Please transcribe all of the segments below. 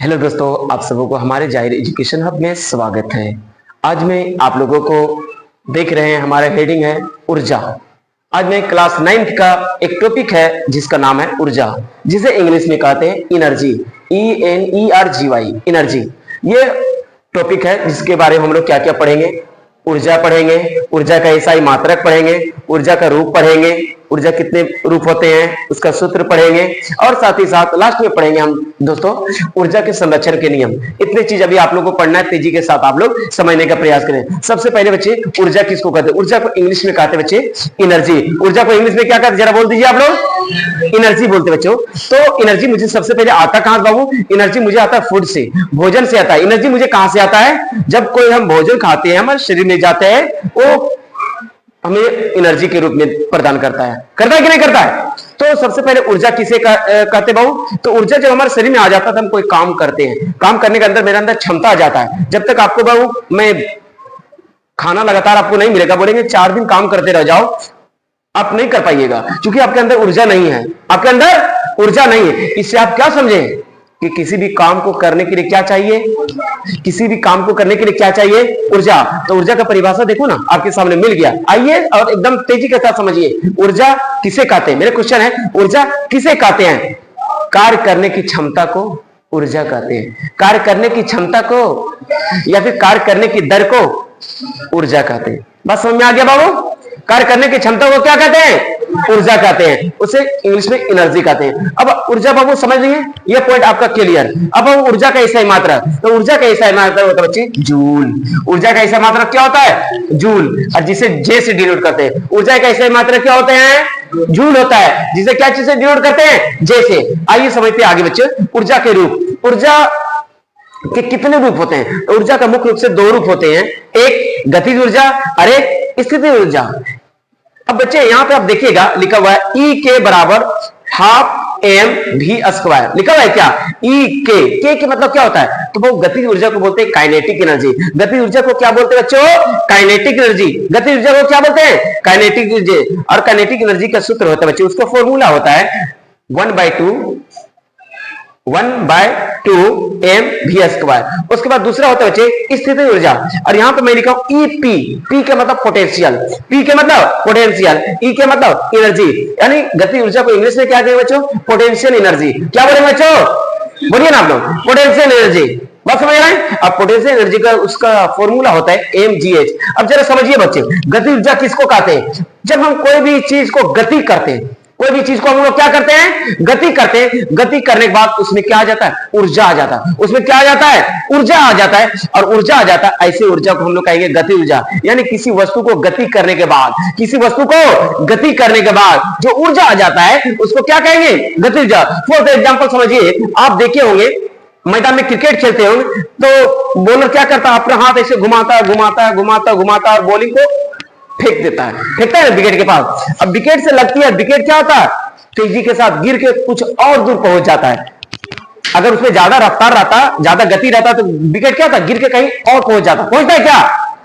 Hello दोस्तों, आप सबों को हमारे जाहिर एजुकेशन हब में स्वागत है। आज मैं आप लोगों को देख रहे हैं, हमारा हेडिंग है ऊर्जा। आज मैं क्लास 9th का एक टॉपिक है जिसका नाम है ऊर्जा, जिसे इंग्लिश में कहते हैं एनर्जी, ENERGY, एनर्जी। ये टॉपिक है जिसके बारे में हम लोग क्या क्या पढ़ेंगे। ऊर्जा पढ़ेंगे, ऊर्जा का एसआई मात्रक पढ़ेंगे, ऊर्जा का रूप पढ़ेंगे, ऊर्जा कितने रूप होते हैं उसका सूत्र पढ़ेंगे, और साथ ही साथ लास्ट में पढ़ेंगे हम दोस्तों ऊर्जा के संरक्षण के नियम। इतने चीज अभी आप लोगों को पढ़ना है, तेजी के साथ आप लोग समझने का प्रयास करें। सबसे पहले बच्चे, ऊर्जा किसको कहते हैं? ऊर्जा को इंग्लिश में कहते हैं बच्चे एनर्जी। ऊर्जा को इंग्लिश में क्या कहते हैं, जरा बोल दीजिए आप लोग। एनर्जी बोलते बच्चों। तो एनर्जी मुझे सबसे पहले आता कहां से बाबू? एनर्जी मुझे आता है फूड से, भोजन से आता है। एनर्जी मुझे कहां से आता है? जब कोई हम भोजन खाते हैं, हमारे शरीर में जाते हैं, वो हमें एनर्जी के रूप में प्रदान करता है कि नहीं करता है? तो सबसे पहले ऊर्जा किसे कहते बाबू? तो ऊर्जा जब हमारे शरीर में आ जाता है, हम कोई काम करते हैं, काम करने के अंदर मेरे अंदर क्षमता आ जाता है। जब तक आपको बाबू मैं खाना लगातार आपको नहीं मिलेगा, बोलेंगे 4 दिन काम करते रह जाओ, आप नहीं कर पाइएगा, क्योंकि आपके अंदर ऊर्जा नहीं है। आपके अंदर ऊर्जा नहीं है। इससे आप क्या समझें कि किसी भी काम को करने के लिए क्या चाहिए? किसी भी काम को करने के लिए क्या चाहिए? ऊर्जा। तो ऊर्जा का परिभाषा देखो ना, आपके सामने मिल गया। आइए और एकदम तेजी के साथ समझिए, ऊर्जा किसे कहते हैं। मेरे क्वेश्चन है, ऊर्जा किसे कहते हैं? कार्य करने की क्षमता को ऊर्जा कहते हैं। कार्य करने की क्षमता को या फिर कार्य करने की दर को ऊर्जा कहते हैं। बात समझ में आ गया बाबू? कार्य करने की क्षमता को क्या कहते हैं? ऊर्जा कहते हैं। उसे इंग्लिश में एनर्जी कहते हैं। अब ऊर्जा बाबू समझ लीजिए, ये पॉइंट आपका क्लियर। अब ऊर्जा का एसआई मात्रक, तो ऊर्जा का एसआई मात्रक होता है बच्चे जूल। ऊर्जा का एसआई मात्रक क्या होता है? जूल। और जिसे जे से डिनोट करते हैं। ऊर्जा का एसआई मात्रक क्या होते हैं? जूल होता है। जिसे क्या चीज से डिनोट करते हैं? जे से। आइए समझते हैं आगे बच्चे ऊर्जा के रूप। ऊर्जा के कितने रूप होते हैं? तो ऊर्जा का मुख्य रूप से 2 रूप होते हैं, एक गतिज ऊर्जा और एक स्थितिज ऊर्जा। अब बच्चे यहां पे आप देखिएगा, लिखा हुआ है E के बराबर ½ mv²। लिखा हुआ है क्या? E के मतलब क्या होता है? तो वो गतिज ऊर्जा को बोलते हैं काइनेटिक एनर्जी। गतिज ऊर्जा को क्या बोलते हैं बच्चों? Kinetic energy. गतिज ऊर्जा को क्या बोलते हैं? Kinetic energy. और काइनेटिक एनर्जी का सूत्र होता है बच्चे, उसका फॉर्मूला होता है 1/2 mv²। उसके बाद दूसरा होता है बच्चे स्थितिज ऊर्जा, और यहां पे मैं लिखा हूं EP। P के मतलब पोटेंशियल, P के मतलब पोटेंशियल, E के मतलब एनर्जी। यानी गतिज ऊर्जा को इंग्लिश में क्या कहेंगे बच्चों? Potential energy. क्या बोलेंगे बच्चों? बोलिए ना आप लोग, पोटेंशियल एनर्जी। बात समझ रहे हैं? अब पोटेंशियल एनर्जी का उसका फॉर्मूला होता है mgh। अब जरा समझिए बच्चे, गतिज ऊर्जा किसको कहते हैं? जब हम कोई भी चीज को गति करते हैं, कोई भी चीज को हम लोग क्या करते हैं? गति करते हैं। गति करने के बाद उसमें क्या आ जाता है? ऊर्जा आ जाता है। उसमें क्या आ जाता है? ऊर्जा आ जाता है। और ऊर्जा आ जाता है, ऐसे ऊर्जा को हम लोग कहेंगे गति ऊर्जा। यानी किसी वस्तु को गति करने के बाद, किसी वस्तु को गति करने के बाद जो ऊर्जा आ जाता है उसको क्या कहेंगे? गति ऊर्जा। फॉर एग्जाम्पल समझिए, आप देखे होंगे मैदान में क्रिकेट खेलते होंगे, तो बॉलर क्या करता है? अपना हाथ ऐसे घुमाता घुमाता और बॉलिंग को फेंक देता है, फेंकता है विकेट के पास। अब विकेट से लगती है, विकेट क्या होता है? तेजी के साथ गिर के कुछ और दूर पहुंच जाता है। अगर उसमें ज्यादा रफ्तार रहता, ज्यादा गति रहता, तो विकेट क्या होता? गिर के कहीं और पहुंच जाता। पहुंचता है क्या?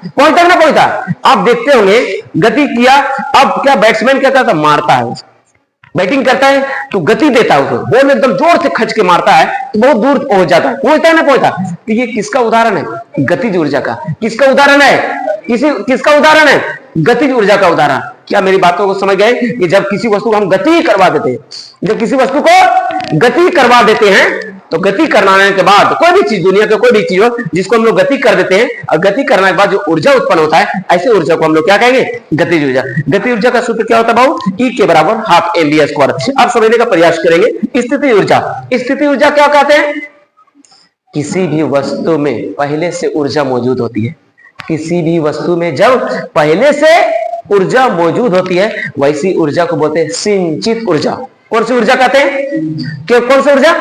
पहुंचता है ना पहुंचता? आप देखते होंगे गति किया, अब क्या बैट्समैन क्या करता? मारता है, बैटिंग करता है तो गति देता है, उसको बॉल एकदम जोर से खच के मारता है तो बहुत दूर पहुंच जाता है। पहुंचता है ना पहुंचता? तो ये किसका उदाहरण है? गतिज ऊर्जा का। किसका उदाहरण है? किसका उदाहरण है? गतिज ऊर्जा का उदाहरण। क्या मेरी बातों को समझ गए? कि जब किसी वस्तु को हम गति करवा देते हैं, जब किसी वस्तु को गति करवा देते हैं, तो गति करवाने के बाद कोई भी चीज, दुनिया के कोई भी चीज हो जिसको हम लोग गति कर देते हैं, और गति करने के बाद जो ऊर्जा उत्पन्न होता है, ऐसे ऊर्जा को हम लोग क्या कहेंगे? गतिज ऊर्जा। गति ऊर्जा का सूत्र क्या होता है बाबू? E के बराबर ½ mv²। आप समझने का प्रयास करेंगे। स्थिति ऊर्जा। स्थिति ऊर्जा क्या कहते हैं? किसी भी वस्तु में पहले से ऊर्जा मौजूद होती है। किसी भी वस्तु में जब पहले से ऊर्जा मौजूद होती है, वैसी ऊर्जा को बोलते हैं संचित ऊर्जा। कौन सी ऊर्जा कहते हैं? कौन सी ऊर्जा?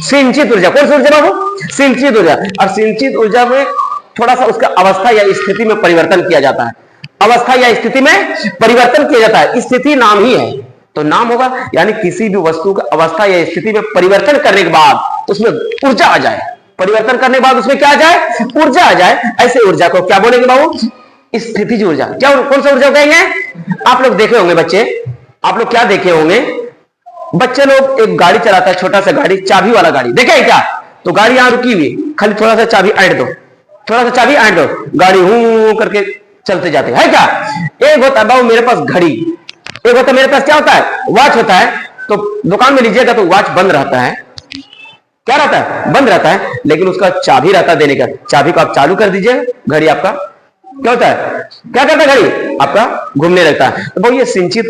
संचित ऊर्जा। कौन सी ऊर्जा बाबू? संचित ऊर्जा। और संचित ऊर्जा में थोड़ा सा उसका अवस्था या स्थिति में परिवर्तन किया जाता है। अवस्था या स्थिति में परिवर्तन किया जाता है। स्थिति नाम ही है तो नाम होगा, यानी किसी भी वस्तु का अवस्था या स्थिति में परिवर्तन करने के बाद उसमें ऊर्जा आ जाए। परिवर्तन करने के बाद उसमें क्या आ जाए? ऊर्जा आ जाए। ऐसे ऊर्जा को क्या बोलेंगे बाबू? स्थितिज ऊर्जा। क्या कौन सा ऊर्जा कहेंगे? आप लोग देखे होंगे बच्चे, आप लोग क्या देखे होंगे? बच्चे लोग एक गाड़ी चलाता है, छोटा सा गाड़ी, चाबी वाला गाड़ी, देखे क्या? तो गाड़ी यहां रुकी हुई, खाली थोड़ा सा चाबी ऐंठ दो, थोड़ा सा चाबी ऐंठ दो, गाड़ी हूं करके चलते जाते है क्या। एक होता है बाबू मेरे पास घड़ी, एक होता है मेरे पास क्या होता है, वॉच होता है। तो दुकान में लीजिएगा तो वॉच बंद रहता है, क्या रहता है, बंद रहता है, लेकिन उसका चाबी रहता है देने का। चाबी को आप चालू कर दीजिए, घड़ी आपका क्या होता है, क्या करता है, घड़ी आपका घूमने लगता है। तो भाई ये संचित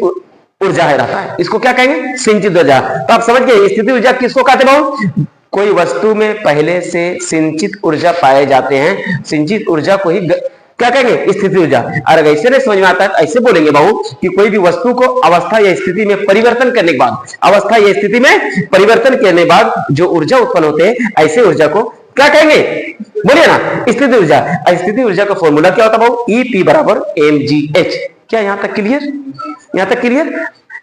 ऊर्जा है रहता है, इसको क्या कहेंगे, संचित ऊर्जा। तो आप समझ गए स्थिति ऊर्जा किसको कहते हैं भाऊ, कोई वस्तु में पहले से संचित ऊर्जा पाए जाते हैं, संचित ऊर्जा को ही क्या कहेंगे, स्थिति ऊर्जा। और अगर ऐसे नहीं समझ में आता है तो ऐसे बोलेंगे बाबू कि कोई भी वस्तु को अवस्था या स्थिति में परिवर्तन करने के बाद, अवस्था या स्थिति में परिवर्तन करने के बाद जो ऊर्जा उत्पन्न होते हैं, ऐसे ऊर्जा को क्या कहेंगे, बोलिए ना, स्थिति ऊर्जा। स्थिति ऊर्जा का फॉर्मूला क्या होता है बाबू, ईपी बराबर mgh। क्या यहां तक क्लियर, यहां तक क्लियर।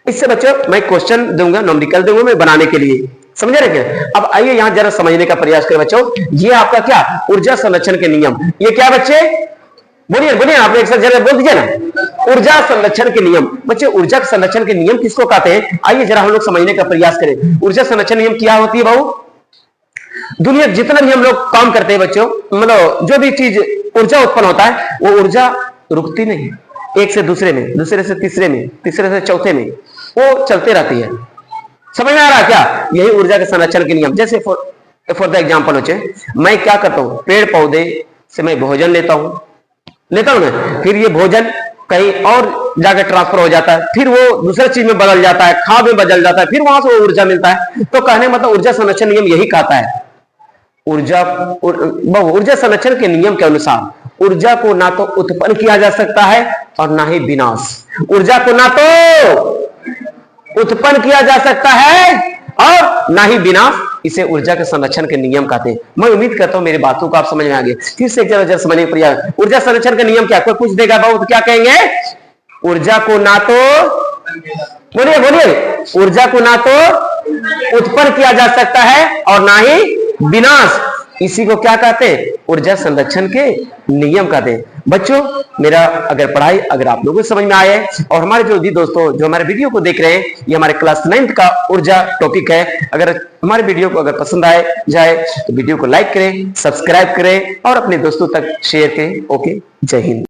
इससे बच्चों मैं क्वेश्चन दूंगा, नॉमेरिकल दूंगा मैं बनाने के लिए, समझ रहे हैं। अब आइए यहां जरा समझने का प्रयास करें बच्चों। ये आपका क्या, ऊर्जा संरक्षण के नियम, ये क्या बच्चे, बोलिए बोलिए, आप एक साथ जरा बोल दीजिए ना, ऊर्जा संरक्षण के नियम। बच्चे ऊर्जा संरक्षण के नियम किसको कहते हैं, आइए जरा हम लोग समझने का प्रयास करें। ऊर्जा संरक्षण नियम क्या होती है भाऊ, दुनिया जितना भी हम लोग काम करते हैं बच्चों, मतलब जो भी चीज ऊर्जा उत्पन्न होता है, वो ऊर्जा रुकती नहीं, एक से दूसरे में, दूसरे से तीसरे में, तीसरे से चौथे में, वो चलते रहती है। समझ में आ रहा है क्या, यही ऊर्जा के संरक्षण के नियम। जैसे फॉर द एग्जाम्पल बच्चे, मैं क्या करता हूं, पेड़ पौधे से मैं भोजन लेता हूं ना, फिर ये भोजन कहीं और जाकर ट्रांसफर हो जाता है, फिर वो दूसरे चीज में बदल जाता है, खाद में बदल जाता है, फिर वहां से वो ऊर्जा मिलता है। तो कहने मतलब ऊर्जा संरक्षण नियम यही कहता है, ऊर्जा संरक्षण के नियम के अनुसार ऊर्जा को ना तो उत्पन्न किया जा सकता है और ना ही विनाश। ऊर्जा को ना तो उत्पन्न किया जा सकता है और ना ही विनाश, इसे ऊर्जा के संरक्षण के नियम कहते हैं। मैं उम्मीद करता हूं मेरी बातों को आप समझ में आ गए। फिर से एक जरा समझने का प्रयास, ऊर्जा संरक्षण का नियम क्या, कोई पूछ देगा बाबू तो क्या कहेंगे, ऊर्जा को ना तो, बोलिए बोलिए, ऊर्जा को ना तो उत्पन्न किया जा सकता है और ना ही विनाश, इसी को क्या कहते हैं, ऊर्जा संरक्षण के नियम कहते हैं। बच्चों मेरा अगर पढ़ाई अगर आप लोगों को समझ में आए, और हमारे जो भी दोस्तों जो हमारे वीडियो को देख रहे हैं, ये हमारे क्लास 9th का ऊर्जा टॉपिक है। अगर हमारे वीडियो को अगर पसंद आए जाए तो वीडियो को लाइक करें, सब्सक्राइब करें और अपने दोस्तों तक शेयर करें। ओके, जय हिंद।